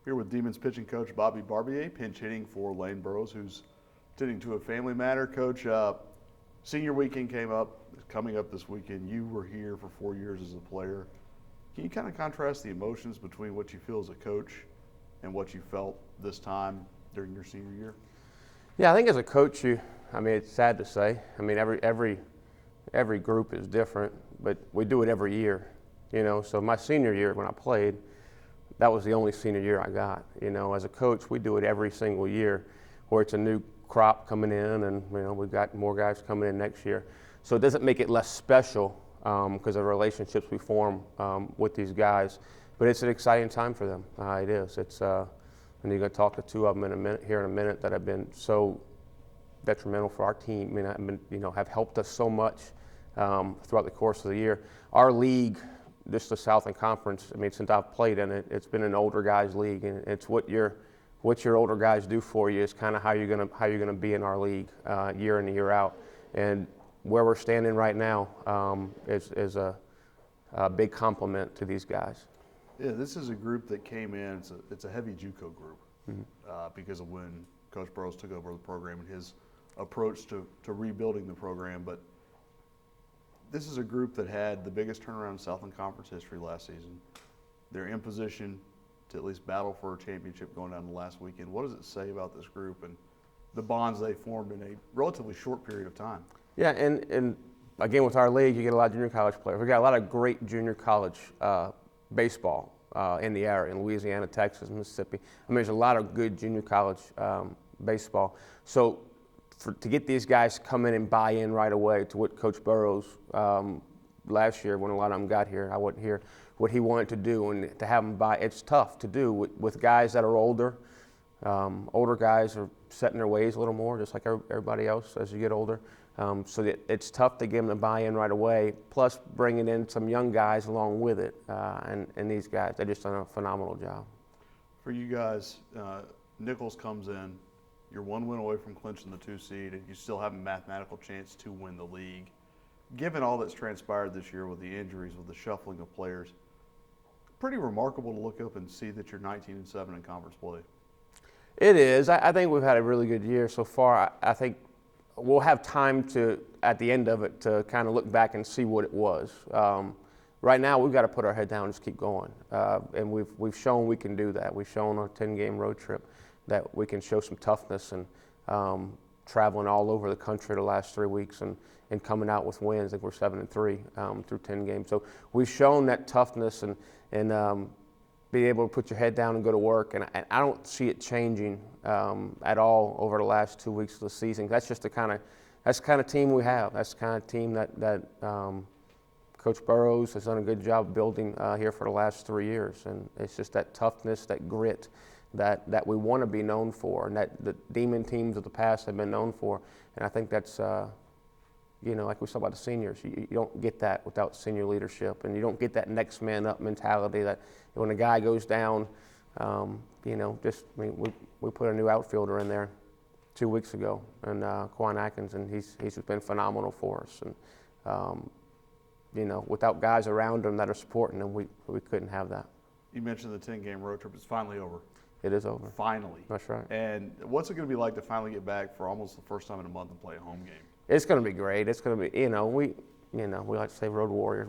Here with Demons pitching coach Bobby Barbier, pinch hitting for Lane Burrows, who's tending to a family matter. Coach, senior weekend coming up this weekend. You were here for 4 years as a player. Can you kind of contrast the emotions between what you feel as a coach and what you felt this time during your senior year? Yeah, I think as a coach, it's sad to say. Every group is different, but we do it every year. So my senior year when I played, that was the only senior year I got. As a coach, we do it every single year, where it's a new crop coming in, and we've got more guys coming in next year. So it doesn't make it less special because of relationships we form with these guys. But it's an exciting time for them. It is. It's and you're going to talk to two of them in a minute that have been so detrimental for our team. Have helped us so much throughout the course of the year. Our league, just the Southern Conference, since I've played in it, it's been an older guys league, and it's what your older guys do for you is kind of how you're gonna be in our league year in and year out. And where we're standing right now is a big compliment to these guys. Yeah, this is a group that came in. It's a heavy JUCO group because of when Coach Burrows took over the program and his approach to rebuilding the program. But this is a group that had the biggest turnaround in Southland Conference history last season. They're in position to at least battle for a championship going down the last weekend. What does it say about this group and the bonds they formed in a relatively short period of time? Yeah, and again, with our league, you get a lot of junior college players. We've got a lot of great junior college baseball in the area, in Louisiana, Texas, Mississippi. There's a lot of good junior college baseball. So to get these guys to come in and buy in right away to what Coach Burrows last year, when a lot of them got here, I wasn't here, what he wanted to do, and to have them buy, it's tough to do with guys that are older. Older guys are setting their ways a little more, just like everybody else as you get older. So it's tough to get them to buy in right away, plus bringing in some young guys along with it. And these guys, they just done a phenomenal job. For you guys, Nicholls comes in. You're 1 win away from clinching the 2 seed, and you still have a mathematical chance to win the league. Given all that's transpired this year with the injuries, with the shuffling of players, pretty remarkable to look up and see that you're 19-7 in conference play. It is. I think we've had a really good year so far. I think we'll have time to, at the end of it, to kind of look back and see what it was. Right now, we've got to put our head down and just keep going. And we've shown we can do that. We've shown on a 10-game road trip that we can show some toughness, and traveling all over the country the last 3 weeks and coming out with wins. I think we're 7-3 through 10 games. So we've shown that toughness and be able to put your head down and go to work. And I don't see it changing at all over the last 2 weeks of the season. That's just the kind of team we have. That's the kind of team that Coach Burrows has done a good job building here for the last 3 years. And it's just that toughness, that grit that we want to be known for, and that the Demon teams of the past have been known for. And I think that's, like we talked about the seniors, you don't get that without senior leadership, and you don't get that next man up mentality that when a guy goes down, we put a new outfielder in there 2 weeks ago, and Quan Atkins, and he's been phenomenal for us. And without guys around him that are supporting him, we couldn't have that. You mentioned the 10-game road trip. It's finally over. It is over. Finally. That's right. And what's it going to be like to finally get back for almost the first time in a month and play a home game? It's going to be great. It's going to be, we like to say road warriors,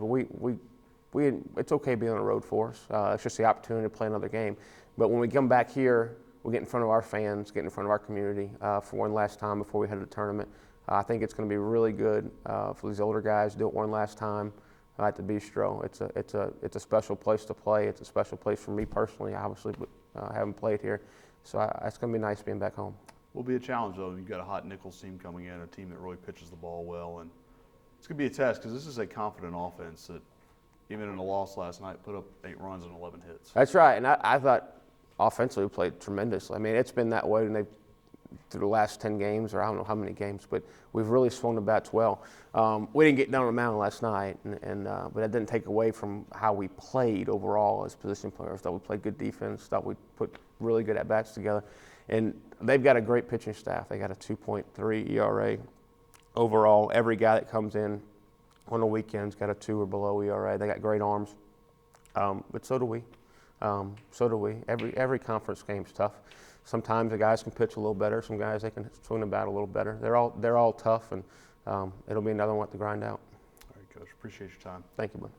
but it's okay being on the road for us. It's just the opportunity to play another game. But when we come back here, we get in front of our fans, get in front of our community for one last time before we head to the tournament. I think it's going to be really good for these older guys to do it one last time at the Bistro. It's a special place to play. It's a special place for me personally, obviously, but I haven't played here. So it's going to be nice being back home. Will be a challenge, though. You've got a hot Nicholls team coming in, a team that really pitches the ball well. And it's going to be a test because this is a confident offense that, even in a loss last night, put up 8 runs and 11 hits. That's right. And I thought offensively we played tremendous. It's been that way through the last 10 games, or I don't know how many games, but we've really swung the bats well. We didn't get down on the mound last night, but that didn't take away from how we played overall as position players. Thought we played good defense, thought we put really good at-bats together. And they've got a great pitching staff. They got a 2.3 ERA overall. Every guy that comes in on the weekends got a 2 or below ERA. They got great arms, but so do we. So do we. Every conference game's tough. Sometimes the guys can pitch a little better. Some guys they can swing the bat a little better. They're all tough, and it'll be another one to grind out. All right, Coach. Appreciate your time. Thank you, bud.